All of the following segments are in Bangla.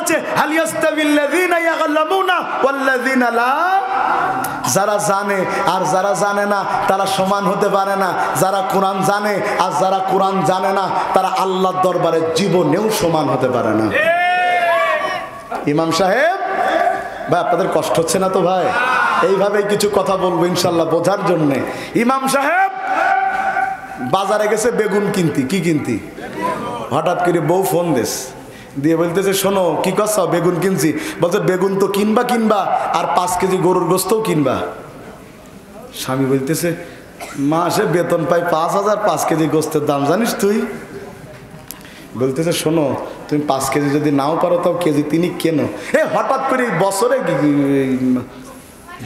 বলেছে হাল ইয়াস্তাবিল্লাযীনা ইয়ালামুনা ওয়াল্লাযীনা লা, যারা জানে আর যারা জানে না তারা সমান হতে পারে না। যারা কোরআন জানে আর যারা কোরআন জানে না তারা আল্লাহর দরবারে জীবনেও সমান হতে পারে না। ইমাম সাহেব ভাই, আপনাদের কষ্ট হচ্ছে না তো ভাই? এইভাবেই কিছু কথা বলবো ইনশাল্লাহ বোঝার জন্যে। ইমাম সাহেব বাজারে গেছে বেগুন কিনতি। কি কিনতি? হঠাৎ করে বউ ফোন দিয়ে বলতেছে, শোনো কি করছো? বেগুন কিনছি। বলছে বেগুন তো কিনবা আর 5 কেজি গরুর গোস্তও কিনবা। স্বামী বলতেছে, মাসে বেতন পাই 5,000, 5 কেজি গোস্তের দাম জানিস তুই? বলতেছে, শোনো তুমি 5 কেজি যদি নাও পারো তাও কেজি 3 কেনো। হঠাৎ করে বছরে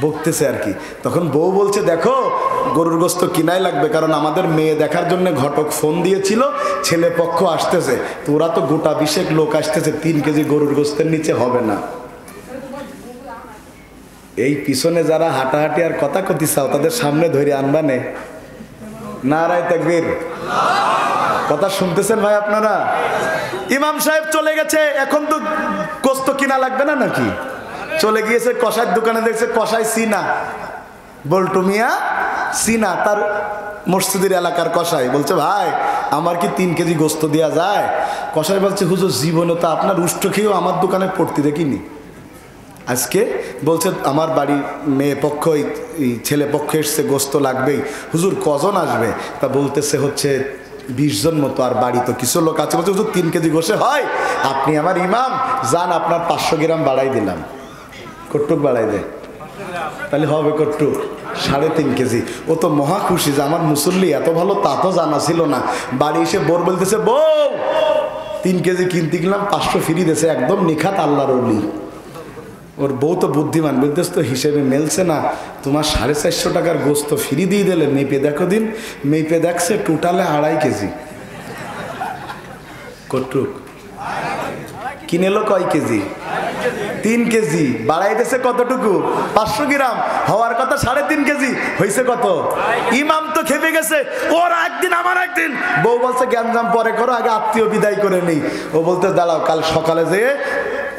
বকতেছে আর কি। তখন বউ বলছে, দেখো গরুর গোস্ত কিনাই লাগবে, কারণ আমাদের মেয়ে দেখার জন্য ঘটক ফোন দিয়েছিল, ছেলে পক্ষ আসতেছে, তো ওরা তো গোটা 20 লোক আসতেছে, 3 কেজি গরুর গোস্তের নিচে হবে না। এই পিছনে যারা হাঁটাহাঁটি আর কথা কথি চাও তাদের সামনে ধরে আনবানে। নারায়ে তাকবীর। কথা শুনতেছেন ভাই আপনারা? ইমাম সাহেব চলে গেছে, এখন তো গোস্ত কিনা লাগবে না নাকি? চলে গিয়েছে কষাইয়ের দোকানে, দেখছে কষাই সিনা, বল্টু মিয়া সিনা, তার মসজিদের এলাকার কষাই। বলছে, ভাই আমার কি 3 কেজি গোস্ত দেওয়া যায়? কষাই বলছে, হুজুর জীবনে তো আপনার উষ্ট খেয়েও আমার দোকানে পড়তে দেখিনি, আজকে বলছে আমার বাড়ি মেয়ে পক্ষ ছেলে পক্ষ এসছে, গোস্ত লাগবেই। হুজুর কজন আসবে? তা বলতেছে হচ্ছে 20 জন মতো, আর বাড়ি তো কিছু লোক আছে। বলছে, হুজুর 3 কেজি গোশে হয়? আপনি আমার ইমাম, যান আপনার 500 গ্রাম বাড়াই দিলাম। কটুক বাড়াই দে, তাহলে হবে কটুক 3.5 কেজি। ও তো মহা খুশি যে আমার মুসল্লি এত ভালো, তা তো জানা ছিল না। বাড়ি এসে বোর বলতেছে, বউ 3 কেজি কিনতে গেলাম, 500 ফ্রি দিয়েছে, একদম নিখাত আল্লাহর ওলি। ওর বউ তো বুদ্ধিমান, বলতেছে তো হিসেবে মেলছে না, তোমার 450 টাকার গোস্ত ফ্রি দিয়ে দিলে, মেপে দেখো দিন। মেপে দেখছে টোটালে 2.5 কেজি। কটুক কিনেলো কয় কেজি? 3 কেজি। বাড়াইতেছে কতটুকু? 500 গ্রাম। হওয়ার কথা 3.5 কেজি, হয়েছে কত? ইমাম তো খেপে গেছে, ওর একদিন আমার একদিন। বউ বলছে, গ্যাঞ্জাম পরে করো, আগে আত্মীয় বিদায় করে নেই। ও বলতে, দাঁড়াও কাল সকালে যেয়ে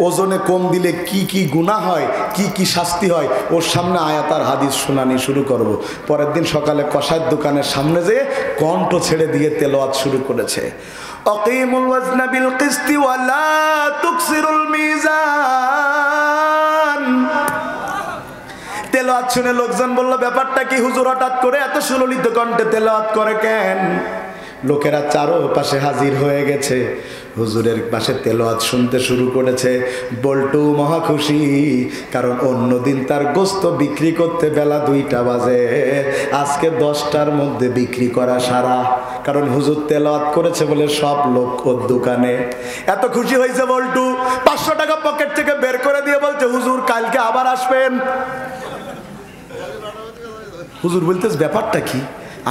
ওজনে কম দিলে কি কি গুনাহ হয়, কি কি শাস্তি হয়, ওর সামনে আয়াত আর হাদিস শুনানি শুরু করব। পরের দিন সকালে কষাইয়ের দোকানের সামনে যেয়ে কণ্ঠ ছেড়ে দিয়ে তেলাওয়াত শুরু করেছে। আকিমুল ওয়াজনা বিল কিসতি ওয়া লা তুকসিরুল মিজান। তেলাওয়াত শুনে লোকজন বলল, ব্যাপারটা কি হুজুর, হঠাৎ করে এত সুললিত কণ্ঠে তেলাওয়াত করে কেন? লোকেরা চারপাশে হাজির হয়ে গেছে, হুজুরের পাশে তেলাওয়াত শুনতে শুরু করেছে। বল্টু মহা খুশি, কারণ অন্যদিন তার গোস্ত বিক্রি করতে বেলা 2টা বাজে, আজকে 10টার মধ্যে বিক্রি করা সারা। কারণ হুজুর তেলাওয়াত করেছে বলে সব লোক ওর দোকানে। এত খুশি হয়েছে বল্টু, 500 টাকা পকেট থেকে বের করে দিয়ে বলছে, হুজুর কালকে আবার আসবেন। হুজুর বলতেছে, ব্যাপারটা কি?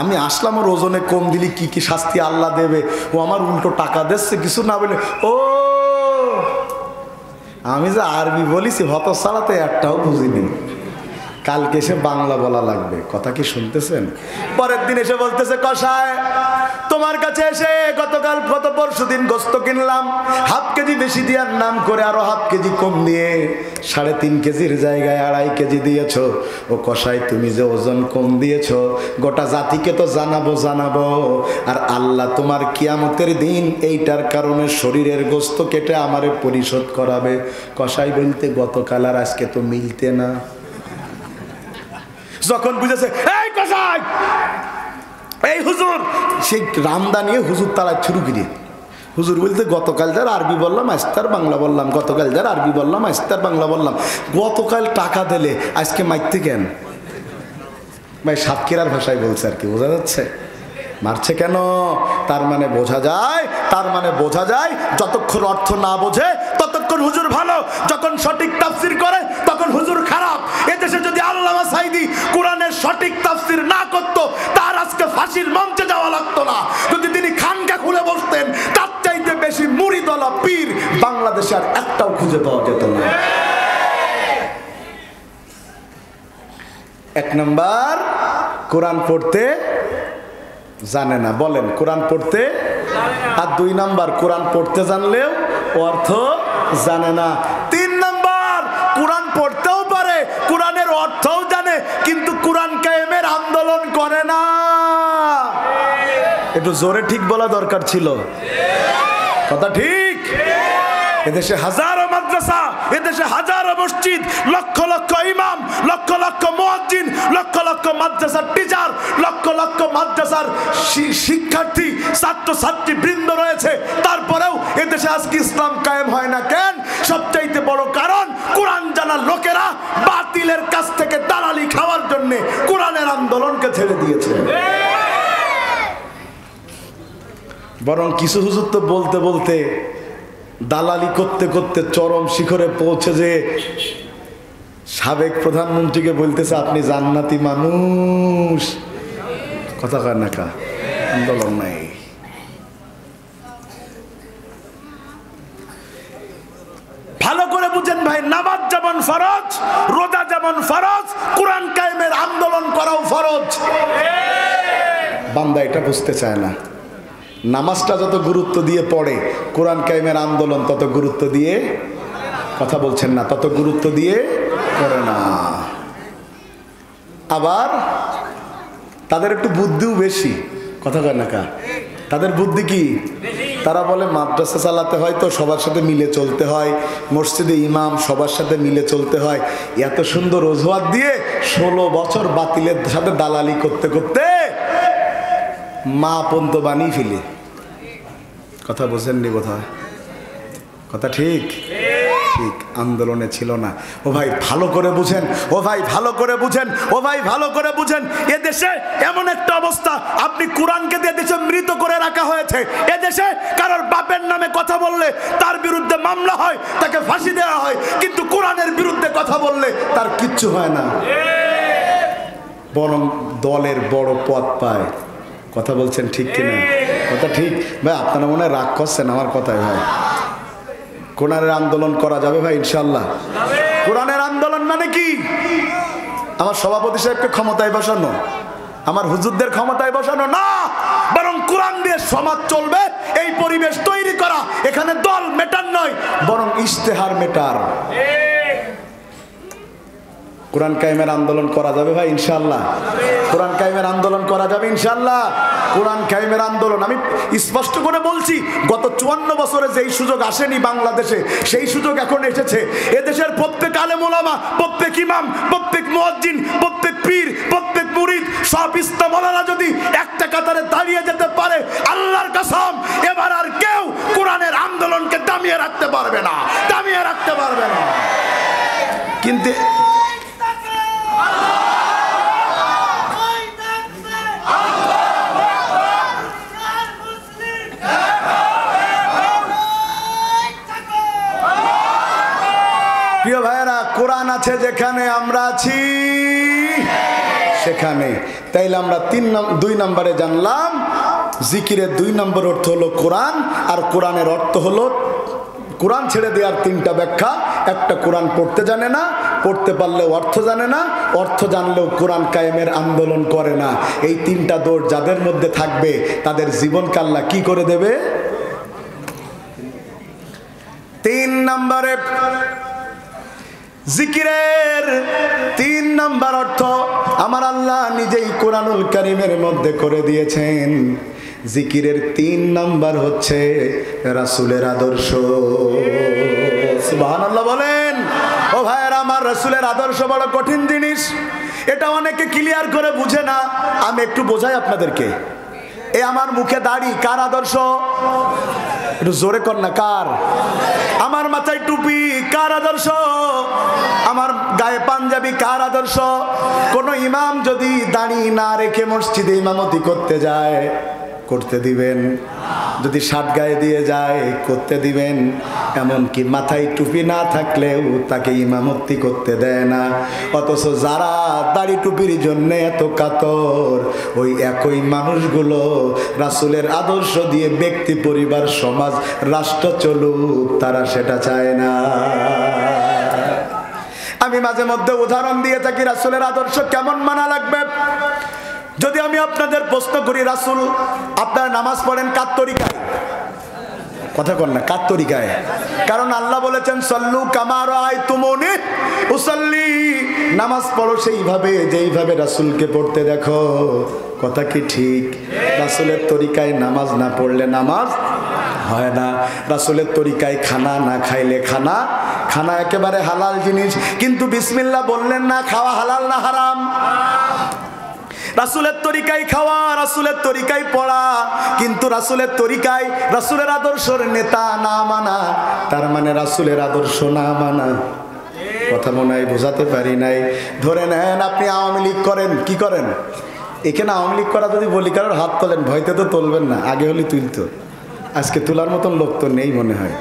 আমি আসলাম, ওর ওজনে কম দিলি কি কি শাস্তি আল্লাহ দেবে, ও আমার উল্টো টাকা দিচ্ছে কিছু না বলে। ও আমি যে আরবি বলিছি হত ছাড়াতে একটাও বুঝিনি, কালকে এসে বাংলা বলা লাগবে। কথা কি শুনতেছেন? পরের দিন এসে বলতেছে, কষায় তোমার কাছে এসে গতকাল গত পরশু দিন গোস্ত কিনলাম, 1/2 কেজি বেশি দেওয়ার নাম করে আরো 1/2 কেজি কম দিয়ে 3.5 কেজির জায়গায় 2.5 কেজি দিয়েছ। ও কষাই, তুমি যে ওজন কম দিয়েছ গোটা জাতিকে তো জানাবো, আর আল্লাহ তোমার কিয়ামতের দিন এইটার কারণে শরীরের গোস্ত কেটে আমারে পরিশোধ করাবে। কষাই বলতে, গতকাল আর আজকে তো মিলতে না। যখন বুঝেছে, এই কসাই, এই হুজুর, সেই রামদা নিয়ে হুজুর তালায় শুরু করি। হুজুর বলতে, গতকাল যার আরবি বললাম আজ তার বাংলা বললাম, গতকাল যার আরবি বললাম আজ তার বাংলা বললাম, গতকাল টাকা দিলে আজকে মারতে কেন? ভাই সাতক্ষীরার ভাষায় বলছে আর কি, বোঝা যাচ্ছে মারছে কেন? তার মানে বোঝা যায় যতক্ষণ অর্থ না বোঝে ততক্ষণ হুজুর ভালো, যখন সঠিক তাফসির করে তখন হুজুর খারাপ। এদেশে যদি আল্লামা সাঈদী কোরআনের সঠিক তাফসির না করতো, তার আজকে ফাঁসির মঞ্চে যাওয়া লাগতো না। যদি তিনি খানকা খুলে বসতেন, তার চাইতে বেশি মুরিদওয়ালা পীর বাংলাদেশে আর একটাও খুঁজে পাওয়া যেত না। 1 নাম্বার, কোরআন পড়তে জানে না। বলেন, কোরআন পড়তে। আর 2 নাম্বার, কোরআন পড়তে জানলেও অর্থ জানে না। 3 নাম্বার, কোরআন পড়তেও পারে, কোরআনের অর্থও জানে, কিন্তু কোরআন কায়েমের আন্দোলন করে না। একটু জোরে ঠিক বলা দরকার ছিল, কথা ঠিক। এদেশে হাজারো মাদ্রাসা, এদেশে হাজারো মসজিদ, লক্ষ লক্ষ ইমাম, লক্ষ লক্ষ মুয়াজ্জিন, লক্ষ লক্ষ মাদ্রাসার টিচার, লক্ষ লক্ষ মাদ্রাসার শিক্ষার্থী, ছাত্র ছাত্রী বৃন্দ রয়েছে। তারপরেও এদেশে আজকে ইসলাম কায়েম হয় না কেন? সবচাইতে বড় কারণ, কোরআন জানা লোকেরা বাতিলের কাছ থেকে দালালি খাওয়ার জন্য কোরআনের আন্দোলনকে ছেড়ে দিয়েছে। বরং কিছু হুজুর তো বলতে বলতে, দালালি করতে করতে চরম শিখরে পৌঁছে যে সাবেক প্রধানমন্ত্রীকে বলতেছে আপনি জান্নাতি মানুষ। কথা কয় না কা, আন্দোলন নাই। ভালো করে বুঝেন ভাই, নামাজ যেমন ফরজ, রোজা যেমন ফরজ, কোরআন কায়েমের আন্দোলন করাও ফরজ। বান্দা এটা বুঝতে চায় না। নামাজটা যত গুরুত্ব দিয়ে পড়ে, কোরআন কায়েমের আন্দোলন তত গুরুত্ব দিয়ে, কথা বলছেন না, তত গুরুত্ব দিয়ে করে না। আবার তাদের একটু বুদ্ধিও বেশি, কথা কয় না কা। তাদের বুদ্ধি কি? তারা বলে মাদ্রাসা চালাতে হয় তো সবার সাথে মিলে চলতে হয়, মসজিদে ইমাম সবার সাথে মিলে চলতে হয়। এত সুন্দর অজুহাত দিয়ে 16 বছর বাতিলের সাথে দালালি করতে করতে মা পন্ত বানিয়ে ফেলে। কথা বোঝেননি বোধহয়, কথা ঠিক ঠিক। আন্দোলনে ছিল না। ও ভাই ভালো করে বুঝেন, ও ভাই ভালো করে বুঝেন, ও ভাই ভালো করে বুঝেন। এদেশে এমন একটা অবস্থা, আপনি কোরআনকে দিয়ে দেশে মৃত করে রাখা হয়েছে। এদেশে কারোর বাপের নামে কথা বললে তার বিরুদ্ধে মামলা হয়, তাকে ফাঁসি দেওয়া হয়, কিন্তু কোরআনের বিরুদ্ধে কথা বললে তার কিচ্ছু হয় না, বরং দলের বড় পদ পায়। কথা বলছেন ঠিক কিনা? কথা ঠিক ভাই। আপনারা মনে হয় রাগ করছেন আমার কথায় ভাই। কোরআনের আন্দোলন করা যাবে ভাই ইনশাল্লাহ। কোরআনের আন্দোলন মানে কি? আমার সভাপতি সাহেবকে ক্ষমতায় বসানো, আমার হুজুরদের ক্ষমতায় বসানো না, বরং কোরআন দিয়ে সমাজ চলবে এই পরিবেশ তৈরি করা। এখানে দল মেটার নয়, বরং ইশতেহার মেটার। কোরআন কায়েমের আন্দোলন করা যাবে ভাই ইনশাল্লাহ। কোরআন কায়েমের আন্দোলন করা যাবে ইনশাল্লাহ। কোরআন কায়েমের আন্দোলন আমি স্পষ্ট করে বলছি, গত 54 বছরে যেই সুযোগ আসেনি বাংলাদেশে, সেই সুযোগ এখন এসেছে। এদেশের প্রত্যেক আলেম ওলামা, প্রত্যেক ইমাম, প্রত্যেক মুয়াজ্জিন, প্রত্যেক পীর, প্রত্যেক মুরিদ, সব ইস্তেমাওয়ালারা যদি একটা কাতারে দাঁড়িয়ে যেতে পারে, আল্লাহর কসম এবার আর কেউ কোরআনের আন্দোলনকে দামিয়ে রাখতে পারবে না, দামিয়ে রাখতে পারবে না। কিন্তু প্রিয় ভাইয়েরা, কোরআন আছে যেখানে আমরা আছি সেখানে। তাইলে আমরা 2 নম্বরে জানলাম জিকিরের 2 নম্বর অর্থ হলো কোরআন, আর কোরআনের অর্থ হলো কোরআন ছেড়ে দেওয়ার 3টা ব্যাখ্যা। একটা, কোরআন পড়তে জানে না, পড়তে পারলেও অর্থ জানে না, অর্থ জানলেও কোরআন কায়েমের আন্দোলন করে না। এই 3টা দোষ যাদের মধ্যে থাকবে তাদের জীবনকে আল্লাহ কি করে দেবে? 3 নম্বরে জিকিরের 3 নম্বর অর্থ আমার আল্লাহ নিজেই কোরআনুল কারীমের মধ্যে করে দিয়েছেন। জিকিরের 3 নম্বর হচ্ছে রাসূলের আদর্শ। সুবহানাল্লাহ বলেন। ও ভাইয়েরা আমার, রাসূলের আদর্শ বড় কঠিন জিনিস, এটা অনেকে ক্লিয়ার করে বুঝে না। আমি একটু বোঝাই আপনাদেরকে। এই আমার মুখে দাড়ি কার আদর্শ? একটু জোরে কর না, কার? আমার মাথায় টুপি কার আদর্শ? আমার গায়ে পাঞ্জাবি কার আদর্শ? কোন ইমাম যদি দাড়ি না রেখে মসজিদে ইমামতি করতে যায়, করতে দিবেন? যদি শার্ট গায়ে দিয়ে যায়, করতে দিবেন? এমনকি মাথায় টুপি না থাকলেও তাকে ইমামতি করতে দেয় না। অথচ যারা দাড়ি টুপির জন্য এত কাতর, ওই একই মানুষগুলো রাসূলের আদর্শ দিয়ে ব্যক্তি, পরিবার, সমাজ, রাষ্ট্র চলুক, তারা সেটা চায় না। আমি মাঝে মধ্যে উদাহরণ দিয়ে থাকি রাসূলের আদর্শ কেমন মানা লাগবে। যদি আমি আপনাদের প্রশ্ন করি, রাসূল আপনারা নামাজ পড়েন কার তরিকায়? কথা কন না, কার তরিকায়? কারণ আল্লাহ বলেছেন সল্লু কামা রাআইতুমুনি উসাল্লি, নামাজ পড়ো সেইভাবে যেইভাবে রাসূলকে পড়তে দেখো। কথা কি ঠিক? রাসূলের তরিকায় নামাজ না পড়লে নামাজ হয় না। রাসূলের তরিকায় খানা না খাইলে খানা, খানা একেবারে হালাল জিনিস, কিন্তু বিসমিল্লাহ বললেন না, খাওয়া হালাল না হারাম? রাসূলের তরিকায় খাওয়া, রাসূলের তরিকায় পড়া, কিন্তু রাসূলের তরিকায় রাসূলের আদর্শের নেতা না মানা, তার মানে রাসূলের আদর্শ না মানা। কথা মনে হয় বোঝাতে পারি নাই। ধরে নেন আপনি আওয়ামী লীগ করেন, কি করেন? এখানে আওয়ামী লীগ করা যদি বলি কারোর হাত তোলেন, ভয়তে তো তুলবেন না, আগে হলি তুলতো। আজকে তোলার মতন লোক তো নেই মনে হয়।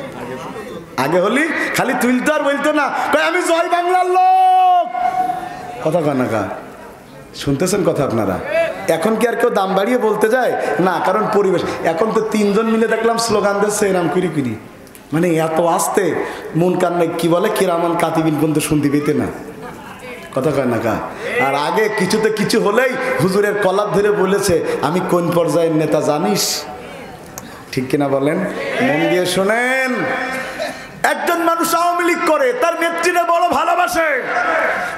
আগে হলি খালি তুলতো আর বলতো না আমি জয় বাংলার লোক। কথা কয় না কা? শুনতেছেন কথা আপনারা? এখন কি আর কেউ দাম বাড়িয়ে বলতে যায় না? কারণ পরিবেশ, এখন তো তিনজন মিলে দেখলাম স্লোগান দিচ্ছে এরাম কুড়ি কুড়ি, মানে এত আসতে মন কান্নে কি বলে কিরামান কাতিবিন পর্যন্ত শুনতে পেতে না। কথা কয় না কা? আর আগে কিছুতে কিছু হলেই হুজুরের কলার ধরে বলেছে আমি কোন পর্যায়ের নেতা জানিস? ঠিক কিনা বলেন? মন দিয়ে শোনেন, একজন মানুষ আওয়ামী লীগ করে, তার নেত্রীরে বড় ভালোবাসে,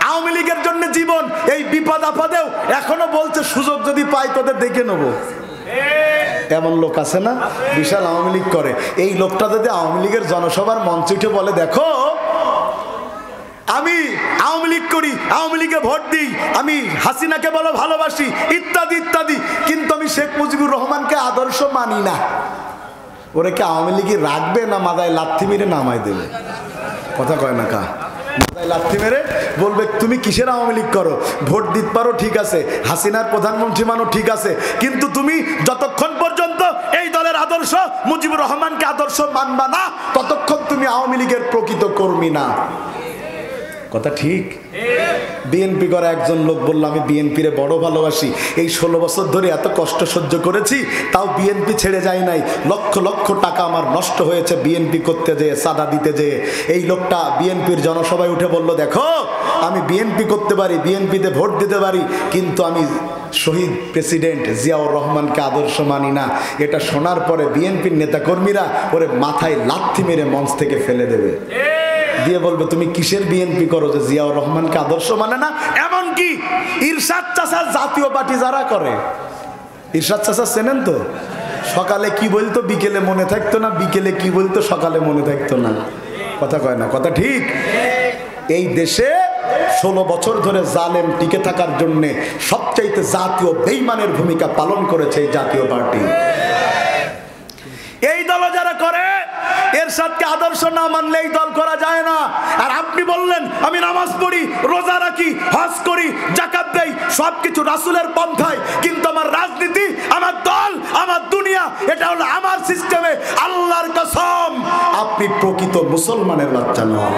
আওয়ামী লীগের জন্য জীবন, এই বিপদ আপদেও এখনো বলছে সুযোগ যদি পাই তোদের দেখে নেবো। এমন লোক আছে না, বিশাল আওয়ামী লীগ করে। এই লোকটা যদি আওয়ামী লীগের জনসভার মঞ্চে উঠে বলে দেখো আমি আওয়ামী লীগ করি, আওয়ামী লীগে ভোট দিই, আমি হাসিনাকে বলো ভালোবাসি, ইত্যাদি ইত্যাদি, কিন্তু আমি শেখ মুজিবুর রহমানকে আদর্শ মানি না, ওরা কি আওয়ামী লীগে রাখবে না মাথায় লাথি মেরে নামাই দেবে? কথা কয় না কা? মাথায় লাথি মেরে বলবে তুমি কিসের আওয়ামী লীগ করো, ভোট দিতে পারো ঠিক আছে, হাসিনার প্রধানমন্ত্রী মানো ঠিক আছে, কিন্তু তুমি যতক্ষণ পর্যন্ত এই দলের আদর্শ মুজিবুর রহমানকে আদর্শ মানবা না ততক্ষণ তুমি আওয়ামী লীগের প্রকৃত কর্মী না। কথা ঠিক? বিএনপি করা একজন লোক বলল আমি বিএনপিরে বড় ভালোবাসি, এই 16 বছর ধরে এত কষ্ট সহ্য করেছি, তাও বিএনপি ছেড়ে যায় নাই, লক্ষ লক্ষ টাকা আমার নষ্ট হয়েছে বিএনপি করতে যেয়ে, চাঁদা দিতে যেয়ে। এই লোকটা বিএনপির জনসভায় উঠে বলল দেখো আমি বিএনপি করতে পারি, বিএনপিতে ভোট দিতে পারি, কিন্তু আমি শহীদ প্রেসিডেন্ট জিয়াউর রহমানকে আদর্শ মানি না। এটা শোনার পরে বিএনপির নেতাকর্মীরা ওরে মাথায় লাথি মেরে মঞ্চ থেকে ফেলে দেবে, দিয়ে বলবে তুমি কিসের বিএনপি করো যে জিয়াউর রহমানকে আদর্শ মানে না। এমনকি ইরশাদ চাচা জাতীয় পার্টি যারা করে, ইরশাদ চাচা চেনেন তো, সকালে কি বলতো বিকেলে মনে থাকতো না, বিকেলে কি বলতো সকালে মনে থাকতো না। কথা কয় না? কথা ঠিক? এই দেশে 16 বছর ধরে জালেম টিকে থাকার জন্য সবচাইতে জাতীয় বেঈমানের ভূমিকা পালন করেছে এই জাতীয় পার্টি। এই দল যারা করে এরশাদকে আদর্শ না মানলে এই দল করা যায় না। আর আপনি বললেন আমি নামাজ পড়ি, রোজা রাখি, হজ করি, যাকাত দেই, সবকিছু রাসূলের পন্থায়, কিন্তু আমার রাজনীতি, আমার দল, আমার দুনিয়া, এটা হলো আমার সিস্টেমে। আল্লাহর কসম আপনি প্রকৃত মুসলমানের বাচ্চা নন।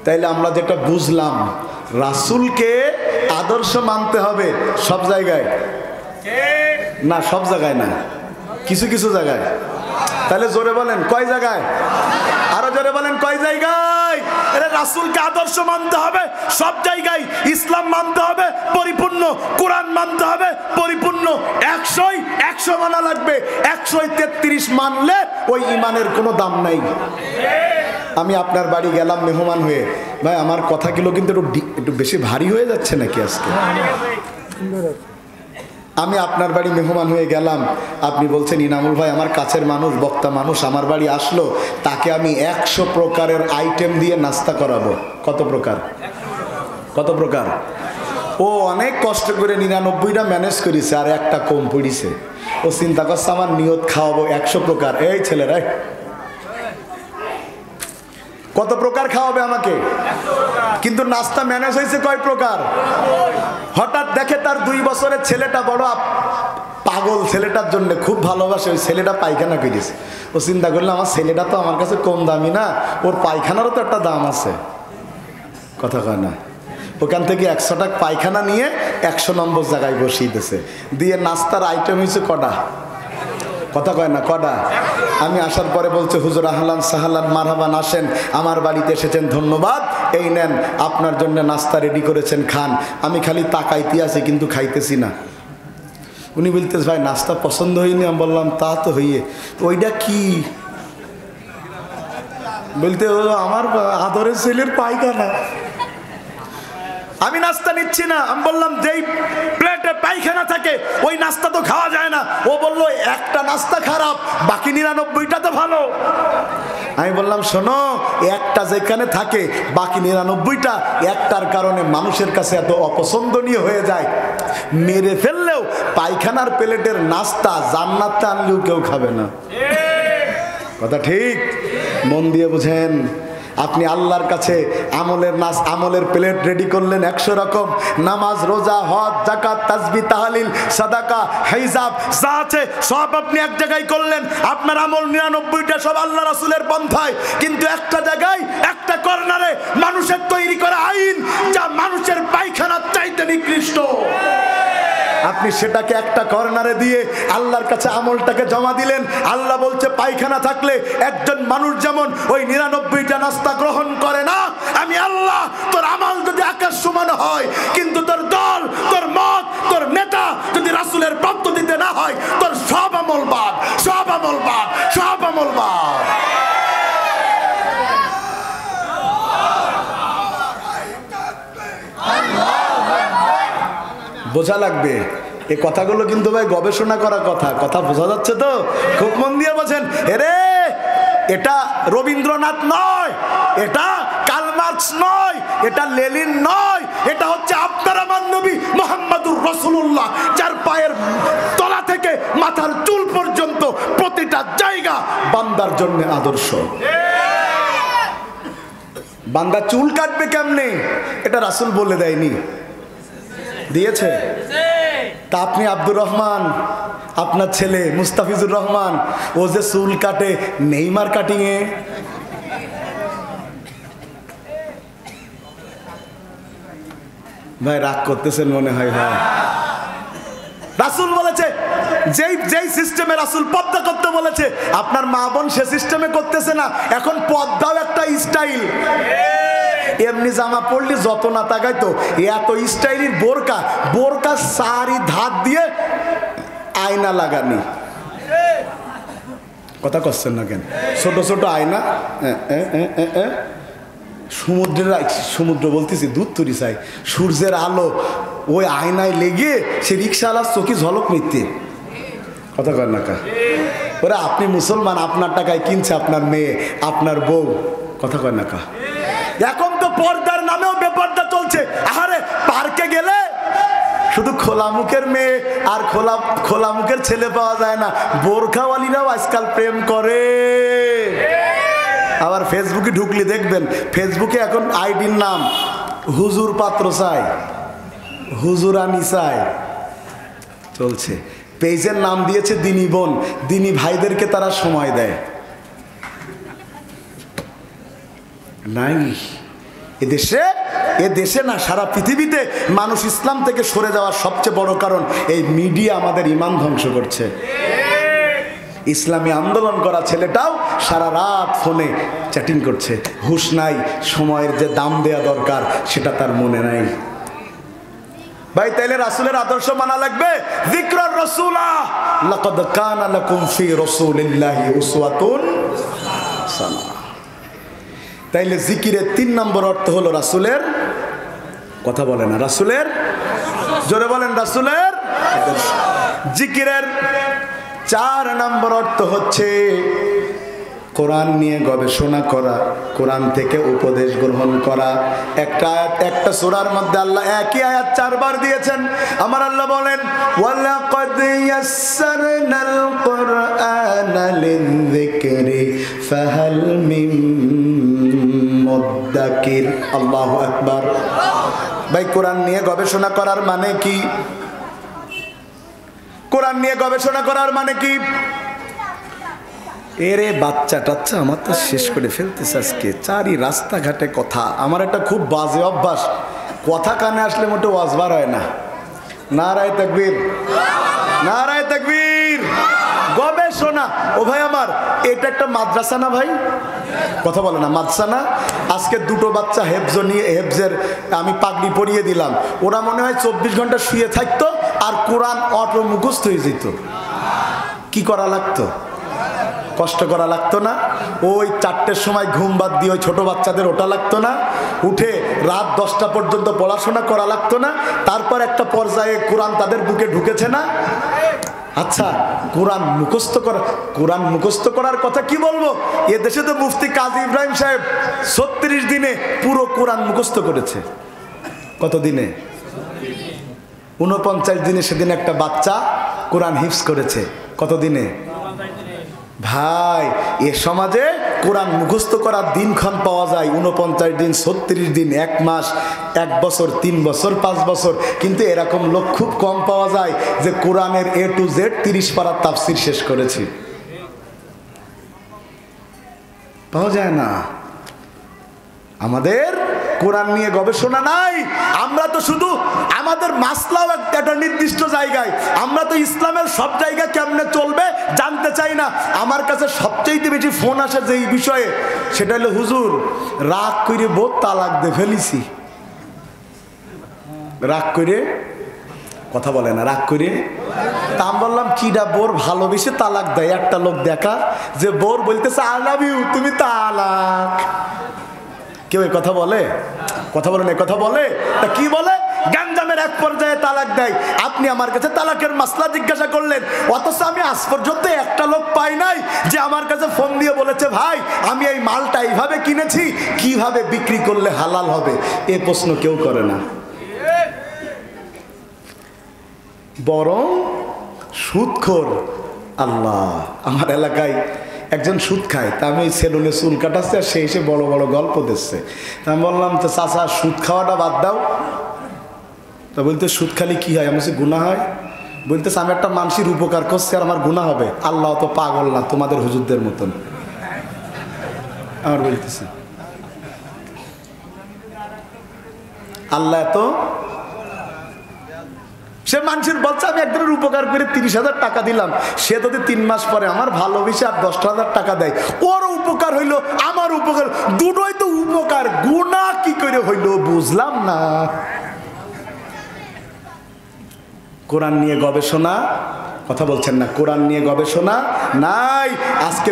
তাইলে আমরা যেটা বুঝলাম, রাসূলকে আদর্শ মানতে হবে সব জায়গায় না, সব জায়গায় না, কিছু কিছু জায়গায়। তাহলে জোরে বলেন কয় জায়গায়? আরো জোরে বলেন কয় জায়গায়? রাসূলকে আদর্শ মানতে হবে সব জায়গায়, ইসলাম মানতে হবে পরিপূর্ণ, কোরআন মানতে হবে পরিপূর্ণ, 100 মানা লাগবে। 133 মানলে ওই ইমানের কোনো দাম নাই। আমি আপনার বাড়ি গেলাম মেহমান হয়ে, ভাই আমার কথাগুলো কিন্তু একটু বেশি ভারী হয়ে যাচ্ছে নাকি আজকে? আমি আপনার বাড়ি মেহমান হয়ে গেলাম, আপনি বলছেন ইনামুল ভাই আমার কাছের মানুষ, বক্তা মানুষ আমার বাড়ি আসলো, তাকে আমি 100 প্রকারের আইটেম দিয়ে নাস্তা করাবো। কত প্রকার? কত প্রকার? ও অনেক কষ্ট করে 99টা ম্যানেজ করেছে আর একটা কম পড়িছে, ও চিন্তা করছে আমার নিয়ত খাওয়াবো 100 প্রকার। এই ছেলেরা কত প্রকার খাওয়াবে আমাকে, কিন্তু নাস্তা ম্যানেজ হয়েছে কয় প্রকার? হঠাৎ দেখে তার 2 বছরের ছেলেটা বড় পাগল, ছেলেটার জন্য খুব ভালোবাসে, ওই ছেলেটা পায়খানা করেছে। ও চিন্তা করলো আমার ছেলেটা তো আমার কাছে কম দামি না, ওর পায়খানারও তো একটা দাম আছে। কথা কয় না? ওখান থেকে 100 টাকা পায়খানা নিয়ে 100 নম্বর জায়গায় বসিয়ে দিয়েছে, দিয়ে নাস্তার আইটেম হয়েছে কটা? কথা কয় না কটা? আমি আসার পরে বলছে হুজুর আহলান সাহালান মারহাবান, আসেন আমার বাড়িতে এসেছেন ধন্যবাদ, এই নেন আপনার জন্য নাস্তা রেডি করেছেন, খান। আমি খালি তাকাইতে আছি কিন্তু খাইতেছি না। উনি বলতেছে ভাই নাস্তা পছন্দ হয়নি। আমি বললাম তা তো হইয়ে, ওইটা কি? বলতে ও আমার আদরের ছেলের পায়খানা। আমি নাস্তা নিচ্ছি না। আমি বললাম যেই প্লেটে পায়খানা থাকে ওই নাস্তা তো খাওয়া যায় না। ও বললো একটা নাস্তা খারাপ, বাকি 99টা তো ভালো। আমি বললাম শোনো, একটা যেখানে থাকে বাকি 99টা একটার কারণে মানুষের কাছে এত অপছন্দনীয় হয়ে যায়, মেরে ফেললেও পায়খানার প্লেটের নাস্তা জান্নাতে আনলেও কেউ খাবে না। কথা ঠিক? মন দিয়ে বুঝেন। আপনি আল্লাহর কাছে আমলের প্লেট রেডি করলেন 100 রকম, নামাজ, রোজা, হজ, যাকাত, তাসবিহ, তাহলিল, সাদাকা, হিজাব যা আছে সব আপনি এক জায়গায় করলেন। আপনার আমল 99টা সব আল্লাহ রাসূলের পন্থায়, কিন্তু একটা জায়গায় একটা কর্নারে মানুষের তৈরি করা আইন যা মানুষের পায়খানার চাইতে নিকৃষ্ট, আপনি সেটাকে একটা কর্নারে দিয়ে আল্লাহর কাছে আমলটাকে জমা দিলেন। আল্লাহ বলছে পায়খানা থাকলে একজন মানুষ যেমন ওই 99টা নাস্তা গ্রহণ করে না, আমি আল্লাহ তোর আমল যদি আকাশ সমান হয় কিন্তু তোর দল, তোর মত, তোর নেতা যদি রাসূলের পদ্ধতিতে না হয়, তোর সব আমল বাদ, সব আমল বাদ, সব আমল বাদ। বোঝা লাগবে এই কথাগুলো, কিন্তু ভাই গবেষণা করা কথা, কথা বোঝা যাচ্ছে তো? খুব মন দিয়ে বোঝেন। এরে এটা রবীন্দ্রনাথ নয়, এটা কার্ল মার্কস নয়, এটা লেনিন নয়, এটা হচ্ছে আপনার আমার নবী মুহাম্মদুর রাসূলুল্লাহ, যার পায়ের তলা থেকে মাথার চুল পর্যন্ত প্রতিটা জায়গা বান্দার জন্য আদর্শ। বান্দা চুল কাটবে কেমনে এটা রাসূল বলে দেয়নি, দিয়েছে? তা আপনি আব্দুর রহমান, আপনার ছেলে মুস্তাফিজুর রহমান, ও যে চুল কাটে নেইমার কাটিংয়ে, ভাই রাগ করতেছেন মনে হয়। ভাই রাসূল বলেছে যেই সিস্টেমে রাসূল পর্দা করতে বলেছে, আপনার মা বোন সে সিস্টেমে করতেছে না। এখন পর্দাও একটা স্টাইল। এমনি জামা পড়লে যত না তাকাইতো, এত স্টাইলের বোরকা, বোরকা সারি ধার দিয়ে আয়না লাগানি। কথা করছেন না কেন? ছোট ছোট আয়না, সমুদ্র বলতেছি দুধ তৈরি চাই, সূর্যের আলো ওই আয়নায় লেগে সে রিক্সাওয়ালার চোখে ঝলক মিথ্যে। কথা কর না কা? ওরা আপনি মুসলমান, আপনার টাকায় কিনছে আপনার মেয়ে, আপনার বউ। কথা কয় না কা? এখন তো পর্দার নামেও বেপর্দা চলছে। আরে পার্কে গেলে শুধু খোলা মুখের মেয়ে আর খোলা মুখের ছেলে পাওয়া যায় না, বোরখাওয়ালিরাও আজকাল প্রেম করে। আবার ফেসবুকে ঢুকলে দেখবেন, ফেসবুকে এখন আইডির নাম হুজুর পাত্র চাই, হুজুরানি চাই চলছে। পেজের নাম দিয়েছে দিনী বোন, দিনী ভাইদেরকে তারা সময় দেয়। নাই এদেশে না, সারা পৃথিবীতে মানুষ ইসলাম থেকে সরে যাওয়ার সবচেয়ে বড় কারণ এই মিডিয়া আমাদের ঈমান ধ্বংস করছে। ইসলামী আন্দোলন করা ছেলেটাও সারা রাত ফোনে চ্যাটিং করছে, হুঁশ নাই, সময়ের যে দাম দেয়া দরকার সেটা তার মনে নাই। ভাই তাইলে রাসূলের আদর্শ মানা লাগবে। যিকরুর রাসূলা লাকাদ কানা লাকুম ফি রাসূলিল্লাহি উসওয়াতুন হাসানাহ। তাইলে জিকিরের 3 নম্বর অর্থ হলো রাসূলের, কথা বলে না, রাসূলের, জোরে বলেন, রাসূলের আদর্শ। জিকিরের 4 নম্বর অর্থ হচ্ছে কোরআন নিয়ে গবেষণা করা, কোরআন থেকে উপদেশ গ্রহণ করা। একটা সূরার মধ্যে আল্লাহ একই আয়াত 4 বার দিয়েছেন। আমার আল্লাহ বলেন ওয়ালাকাদ ইয়াসসারনাল কুরআনা লিযিকরি ফাহাল মিন মুদ্দাকির। আল্লাহু আকবার। ভাই কোরআন নিয়ে গবেষণা করার মানে কি? কোরআন নিয়ে গবেষণা করার মানে কি? এরে বাচ্চা টাচ্চা আমার তো শেষ করে ফেলতেছে আজকে। চারি রাস্তাঘাটে কথা, আমার একটা খুব বাজে অভ্যাস, কথা কানে আসলে মোটে ওয়াজ বার হয় না। নারায়ে তাকবীর, নারায়ে তাকবীর। গবেষণা, ও ভাই আমার এটা একটা মাদ্রাসা না ভাই? কথা বলে না, মাদ্রাসা না? আজকে 2টো বাচ্চা হেফজ নিয়ে, হেফজের আমি পাগড়ি পরিয়ে দিলাম, ওরা মনে হয় 24 ঘন্টা শুয়ে থাকতো, আর কোরআন অটো মুখস্থ হয়ে যেত। কি করা লাগতো? কষ্ট করা লাগতো না? ওই 4টের সময় ঘুম বাদ দিয়ে ওই ছোট বাচ্চাদের ওটা লাগতো না? উঠে রাত 10টা পর্যন্ত পড়াশোনা করা লাগতো না? তারপর একটা পর্যায়ে কোরআন তাদের বুকে ঢুকেছে না? আচ্ছা, কোরআন মুখস্থ করার কথা কি বলবো? এ দেশে তো মুফতি কাজী ইব্রাহিম সাহেব 36 দিনে পুরো কোরআন মুখস্থ করেছে। কত দিনে? 49 দিনে। সেদিন একটা বাচ্চা কোরআন হিফজ করেছে। কত দিনে? ভাই, এ সমাজে কোরআন মুখস্থ করার দিনক্ষণ পাওয়া যায় 49 দিন, 36 দিন, 1 মাস, 1 বছর, 3 বছর, 5 বছর। কিন্তু এরকম লোক খুব কম পাওয়া যায় যে কোরআনের A to Z 30 পারার তাফসির শেষ করেছি। পাওয়া যায় না। আমাদের কোরআন নিয়ে গবেষণা নাই। আমরা তো শুধু আমাদের মাসলাও একটা নির্দিষ্ট জায়গায়। আমরা তো ইসলামের সব জায়গায় কেমনে চলবে জানতে চাই না। আমার কাছে সবচেয়ে বেশি ফোন আসে যে এই বিষয়ে, সেটা হলো হুজুর রাগ করে বোধ তালাক দিয়ে ফেলিছি। রাগ করে কথা বলে না, রাগ করে। তা আমি বললাম কিডা বোর ভালোবেসে তালাক দেয়? একটা লোক দেখা যে বোর বলতেছে আই লাভ ইউ, তুমি তালাক। কেউ এই কথা বলে? কথা বলে না, কথা বলে। তা কি বলে? গাঞ্জামের এক পর্যায়ে তালাক দেয়। আপনি আমার কাছে তালাকের মাসলা জিজ্ঞাসা করলেন, অথচ আমি আজ পর্যন্ত একটা লোক পাই নাই যে আমার কাছে ফোন দিয়ে বলেছে ভাই আমি এই মালটা এইভাবে কিনেছি, কিভাবে বিক্রি করলে হালাল হবে। এ প্রশ্ন কেউ করে না। বরং সুদখোর। আল্লাহ, আমার এলাকায় একজন সুদ খায়। তা আমি সেলুনে চুল কাটাচ্ছি আর সে এসে বড় বড় গল্প দিচ্ছে। তা আমি বললাম তো চাচা সুদ খাওয়াটা বাদ দাও। তা বলতে সুদ খালি কি হয়? আমি বলছি গুনাহ হয়। বলতেছে আমি একটা মানুষের উপকার করছি আর আমার গুনাহ হবে? আল্লাহ তো পাগল না তোমাদের হুজুরদের মতন। আমার বলতেছে আল্লাহ তো, সে মানুষের বলছে আমি একজনের উপকার করে 30,000 টাকা দিলাম, সে যদি 3 মাস পরে আমার ভালোবেসে আর 10,000 টাকা দেয়, ওর উপকার হইলো আমার উপকার, দুটোই তো উপকার, গুনাহ কি করে হইলো বুঝলাম না। কোরআন নিয়ে গবেষণা, কথা বলছেন না, কোরআন নিয়ে গবেষণা নাই। আজকে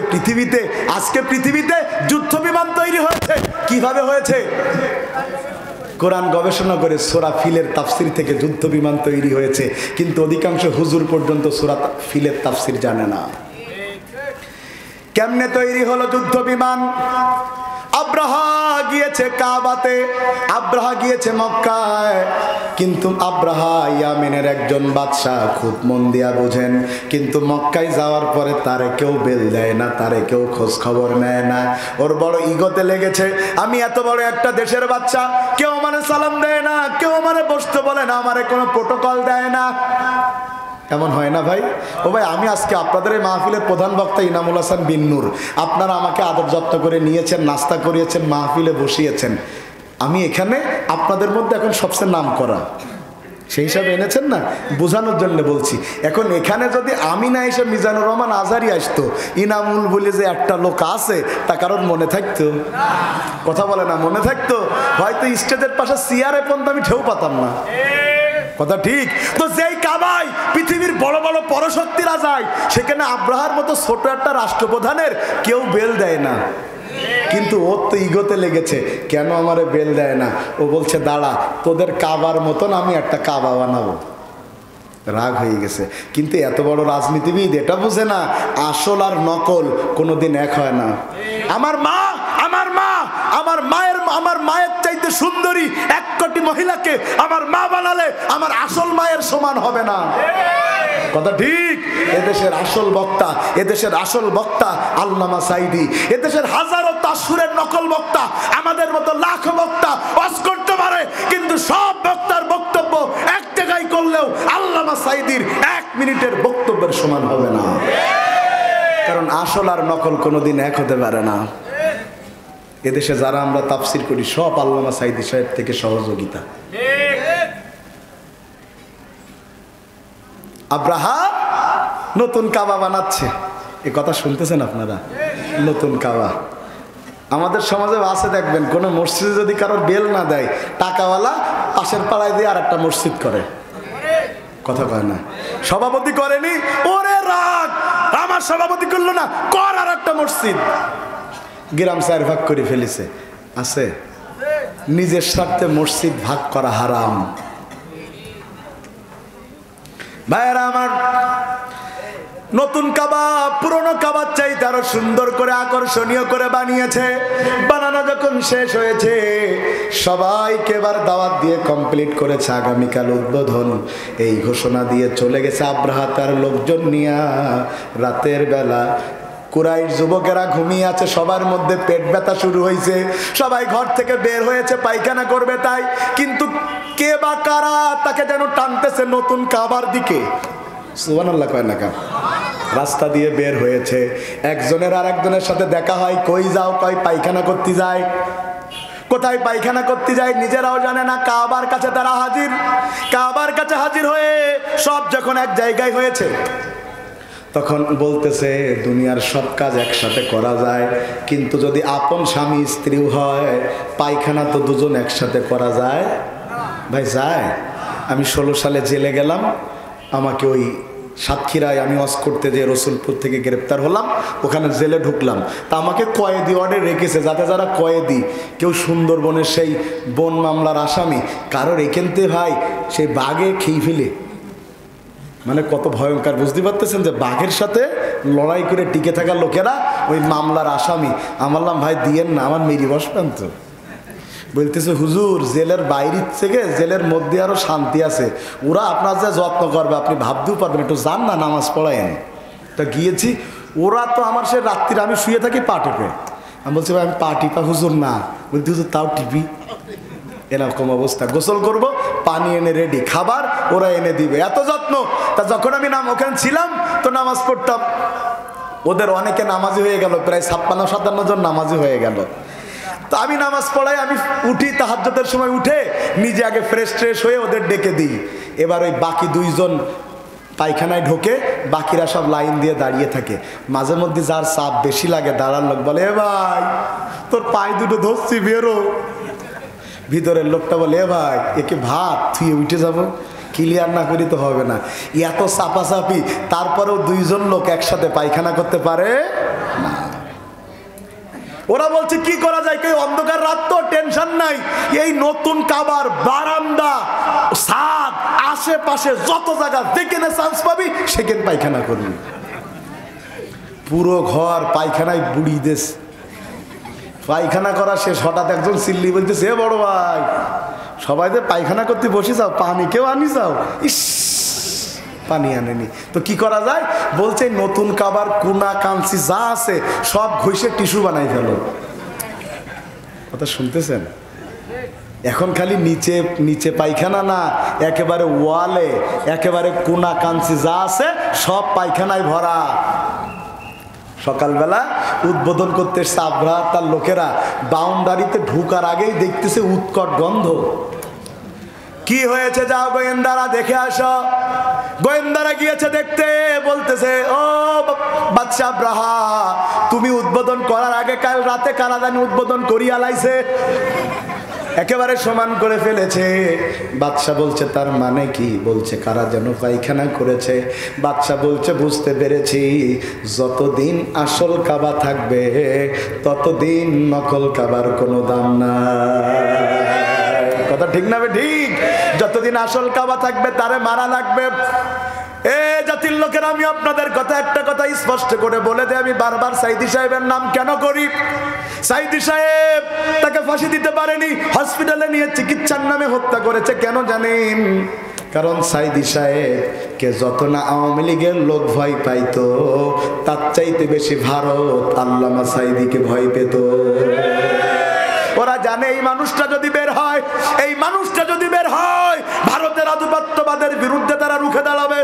পৃথিবীতে যুদ্ধ বিমান তৈরি হয়েছে। কিভাবে হয়েছে? কোরআন গবেষণা করে সূরা ফিলের তাফসির থেকে যুদ্ধ বিমান তৈরি হয়েছে। কিন্তু অধিকাংশ হুজুর পর্যন্ত সূরা ফিলের তাফসির জানে না। কেমনে তৈরি হলো যুদ্ধ বিমান? আব্রাহা গিয়েছে কাবাতে, আব্রাহা গিয়েছে মক্কায়, কিন্তু আব্রাহা ইয়ামেনের একজন বাদশাহ, খুব মন দিয়া বুঝেন। কিন্তু মক্কায় যাওয়ার পরে তারে কেউ বেল দেয় না, তারে কেউ খোঁজ খবর নেয় না। ওর বড় ইগোতে লেগেছে, আমি এত বড় একটা দেশের বাচ্চা, কেউ আমারে সালাম দেয় না, কেউ আমারে বসতে বলে না, আমারে কোনো প্রোটোকল দেয় না। এমন হয় না ভাই? ও ভাই, আমি আজকে আপনাদের এই মাহফিলের প্রধান বক্তা ইনামুল হাসান বিন্নুর, আপনারা আমাকে আদর যত্ন করে নিয়েছেন, নাস্তা করিয়েছেন, মাহফিলে বসিয়েছেন। আমি এখানে আপনাদের মধ্যে এখন সবচেয়ে নাম করা, সেই হিসাবে এনেছেন না, বোঝানোর জন্য বলছি। এখন এখানে যদি আমি না এসে মিজানুর রহমান আজহারি আসতো, ইনামুল বলে যে একটা লোক আছে তা কারণ মনে থাকতো? কথা বলে না, মনে থাকতো? হয়তো স্টেজের পাশে চেয়ারে পর্যন্ত আমি ঠেউ পাতাম না। কথা ঠিক তো? যেই কাবায় পৃথিবীর বড় বড় পরশক্তিরা যায়, সেখানে আব্রাহার মতো ছোট একটা রাষ্ট্রপ্রধানের কেউ বেল দেয় না। কিন্তু ওর তো ইগোতে লেগেছে, কেন আমারে বেল দেয় না? ও বলছে দাঁড়া, তোদের কাবার মতন আমি একটা কাবা বানাবো। রাগ হয়ে গেছে। কিন্তু এত বড় রাজনীতিবিদ এটা বুঝে না, আসল আর নকল কোনোদিন এক হয় না। আমার মায়ের চাইতে সুন্দরী 1 কোটি মহিলাকে আমার মা বানালে আমার আসল মায়ের সমান হবে না। কথা ঠিক? এদেশের আসল বক্তা আল্লামা সাইদি, এদেশের হাজারো তাসুরের নকল বক্তা, আমাদের মতো লাখো বক্তা ওয়াজ করতে পারে, কিন্তু সব বক্তার বক্তব্য এক জায়গায় করলেও আল্লামা সাইদির 1 মিনিটের বক্তব্যের সমান হবে না। কারণ আসল আর নকল কোনোদিন এক হতে পারে না। এদেশে যারা আমরা তাফসির করি সব আল্লামা সাইদি সাহেব থেকে সহযোগিতা। আব্রাহা নতুন কাবা বানাচ্ছে, এ কথা শুনতেছেন আপনারা? নতুন কাবা আমাদের সমাজে আছে, দেখবেন কোন মসজিদে যদি কারোর বেল না দেয়, টাকাওয়ালা পাশের পাড়ায় দিয়ে আর একটা মসজিদ করে। কথা কয় না, সভাপতি করেনি, ওরে রাগ, আমার সভাপতি করলো না, কর আর একটা মসজিদ। গ্রাম 4 ভাগ করে ফেলেছে, আছে নিজের স্বার্থে মসজিদ ভাগ করা হারাম। ভাইয়েরা আমার, নতুন কাবা পুরনো কাবার চাইতে আরো সুন্দর করে আকর্ষণীয় করে বানিয়েছে। বানানো যখন শেষ হয়েছে, সবাইকে এবার দাওয়াত দিয়ে কমপ্লিট করেছে, আগামীকাল উদ্বোধন, এই ঘোষণা দিয়ে চলে গেছে আব্রাহা তার লোকজন নিয়ে। রাতের বেলা কুরাইশ যুবকেরা ঘুমিয়ে আছে, সবার মধ্যে পেট ব্যথা শুরু হয়েছে, সবাই ঘর থেকে বের হয়েছে পায়খানা করবে তাই, কিন্তু কে বা কারা তাকে যেন টানতেছে নতুন কাবার দিকে। সুবহানাল্লাহ কয় না কা? রাস্তা দিয়ে বের হয়েছে, একজনের আর একজনের সাথে দেখা হয়, কই যাও, কয় পায়খানা করতে যায়। কোথায় পায়খানা করতে যায় নিজেরাও জানে না, কাবার কাছে তারা হাজির। কাবার কাছে হাজির হয়ে সব যখন এক জায়গায় হয়েছে, তখন বলতেছে দুনিয়ার সব কাজ একসাথে করা যায়, কিন্তু যদি আপন স্বামী স্ত্রীও হয়, পায়খানা তো দুজন একসাথে করা যায়? ভাই যায়। আমি 16 সালে জেলে গেলাম, আমাকে ওই সাতক্ষীরায় আমি ওয়াজ করতে যে রসুলপুর থেকে গ্রেপ্তার হলাম, ওখানে জেলে ঢুকলাম। তা আমাকে কয়েদি ওয়ার্ডে রেখেছে, যাতে যারা কয়েদি, কেউ সুন্দরবনের সেই বন মামলার আসামি, কারোর এখানতে ভাই সেই বাঘে খেয়ে ফেলে, মানে কত ভয়ঙ্কর বুঝতে পারতেছেন, যে বাঘের সাথে লড়াই করে টিকে থাকা লোকেরা ওই মামলার আসামি। আমারলাম ভাই দিয়েন না, আমার মেরি বসবেন তো। বলতেছে হুজুর, জেলের বাইরের থেকে জেলের মধ্যে আরো শান্তি আছে, ওরা আপনার যা যত্ন করবে আপনি ভাবতেও পারবেন, একটু যান না নামাজ পড়ায়েন। তা গিয়েছি, ওরা তো আমার সে রাত্রিরে আমি শুয়ে থাকি পা টিপে। আমি বলছি ভাই আমি পা টিপা হুজুর না, বলতে হুজুর তাও টিপি। এরকম অবস্থা, গোসল করব, পানি এনে রেডি, খাবার ওরা এনে দিবে, এত যত্ন। তা যখন আমি ওখানে ছিলাম তো নামাজ পড়তাম, ওদের অনেকে নামাজি হয়ে গেল, প্রায় 56-57 জন নামাজি হয়ে গেল। তো আমি নামাজ পড়াই, আমি উঠি তাহাজ্জুদের সময়, উঠে নিজে আগে ফ্রেশ হয়ে ওদের ডেকে দিই। এবার ওই বাকি 2 জন পায়খানায় ঢোকে, বাকিরা সব লাইন দিয়ে দাঁড়িয়ে থাকে। মাঝে মধ্যে যার চাপ বেশি লাগে, দাঁড়ার লোক বলে এ ভাই তোর পায়ে দুটো ধরছি বেরো। ভিতরের লোকটা বলে এ ভাই একে ভাত থুয়ে উঠে যাবো, ক্লিয়ার না করি তো হবে না। এত চাপাচাপি, তারপরেও 2 জন লোক একসাথে পায়খানা করতে পারে না। ওরা বলছে কি করা যায়, কেউ অন্ধকার রাত তো টেনশন নাই, এই নতুন কাবার বারান্দা ছাদ আশেপাশে যত জায়গা যেখানে চান্স পাবি সেখানে পায়খানা করবি। পুরো ঘর পায়খানায় বুড়ি দেশ। পায়খানা করা শেষ, হঠাৎ একজন চিল্লি বলতেছে এ বড় ভাই, সবাই তো পায়খানা করতে বসে যাও, পানি কেউ আনি যাও। ইস, পানি আনেনি তো কি করা যায়? বলছে নতুন কাবার কোনা কাঞ্চি যা আছে সব ঘষে টিস্যু বানাই ফেলো। কথা শুনতেছেন? এখন খালি নিচে নিচে পায়খানা না, একেবারে ওয়ালে একেবারে কোনা কাঞ্চি যা আছে সব পায়খানায় ভরা। সকালবেলা উদ্বোধন করতে এসছে আব্রাহা তার লোকেরা, বাউন্ডারিতে ঢুকার আগেই দেখতেছে উৎকট গন্ধ। কি হয়েছে, যাও গোয়েন্দারা দেখে আসো। গোয়েন্দারা গিয়েছে দেখতে, বলতেছে ও বাদশা আব্রাহা, তুমি উদ্বোধন করার আগে কাল রাতে কারা জানি উদ্বোধন করিয়া লাইছে, একেবারে সমান করে ফেলেছে। বাদশা বলছে তার মানে কি? বলছে কারা যেন পায়খানা করেছে। বাদশা বলছে বুঝতে পেরেছি, যতদিন আসল কাবা থাকবে ততদিন নকল কাবার কোনো দাম নাই। কথা ঠিক না? ঠিক। যতদিন আসল কাবা থাকবে তারে মারা লাগবে। এ জাতির লোকের, আমি আপনাদের কথা একটা কথা স্পষ্ট করে বলে দেয়, আমি বারবার সাইদি সাহেবের নাম কেন করি। সাইদি সাহেব তাকে ফাঁসি দিতে পারেনি, হসপিটালে নিয়ে চিকিৎসার নামে হত্যা করেছে। কেন জানেন? কারণ সাইদি সাহেব কে যত না আওয়ামী লীগের লোক ভয় পাইতো, তার চাইতে বেশি ভারত আল্লামা সাইদিকে ভয় পেত। ওরা জানে এই মানুষটা যদি বের হয়, এই মানুষটা যদি বের হয়, ভারতের আধিপত্যবাদের বিরুদ্ধে তারা রুখে দাঁড়াবে।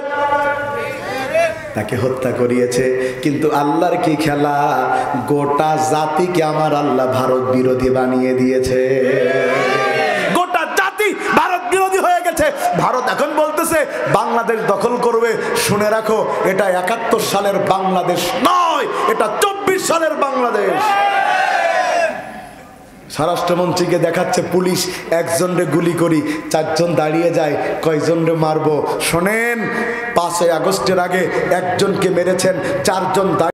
তাকে হত্যা করিয়েছে, কিন্তু আল্লাহর কি খেলা, গোটা জাতিকে আমার আল্লাহ ভারত বিরোধী বানিয়ে দিয়েছে। গোটা জাতি ভারত বিরোধী হয়ে গেছে। ভারত এখন বলতেছে বাংলাদেশ দখল করবে। শুনে রাখো, এটা 71 সালের বাংলাদেশ নয়, এটা 24 সালের বাংলাদেশ। স্বরাষ্ট্রমন্ত্রীকে দেখাচ্ছে পুলিশ, একজনরে গুলি করি, 4 জন দাঁড়িয়ে যায়, কয়জনরে মারবো? শোনেন, 5ই আগস্টের আগে একজনকে মেরেছেন, 4 জন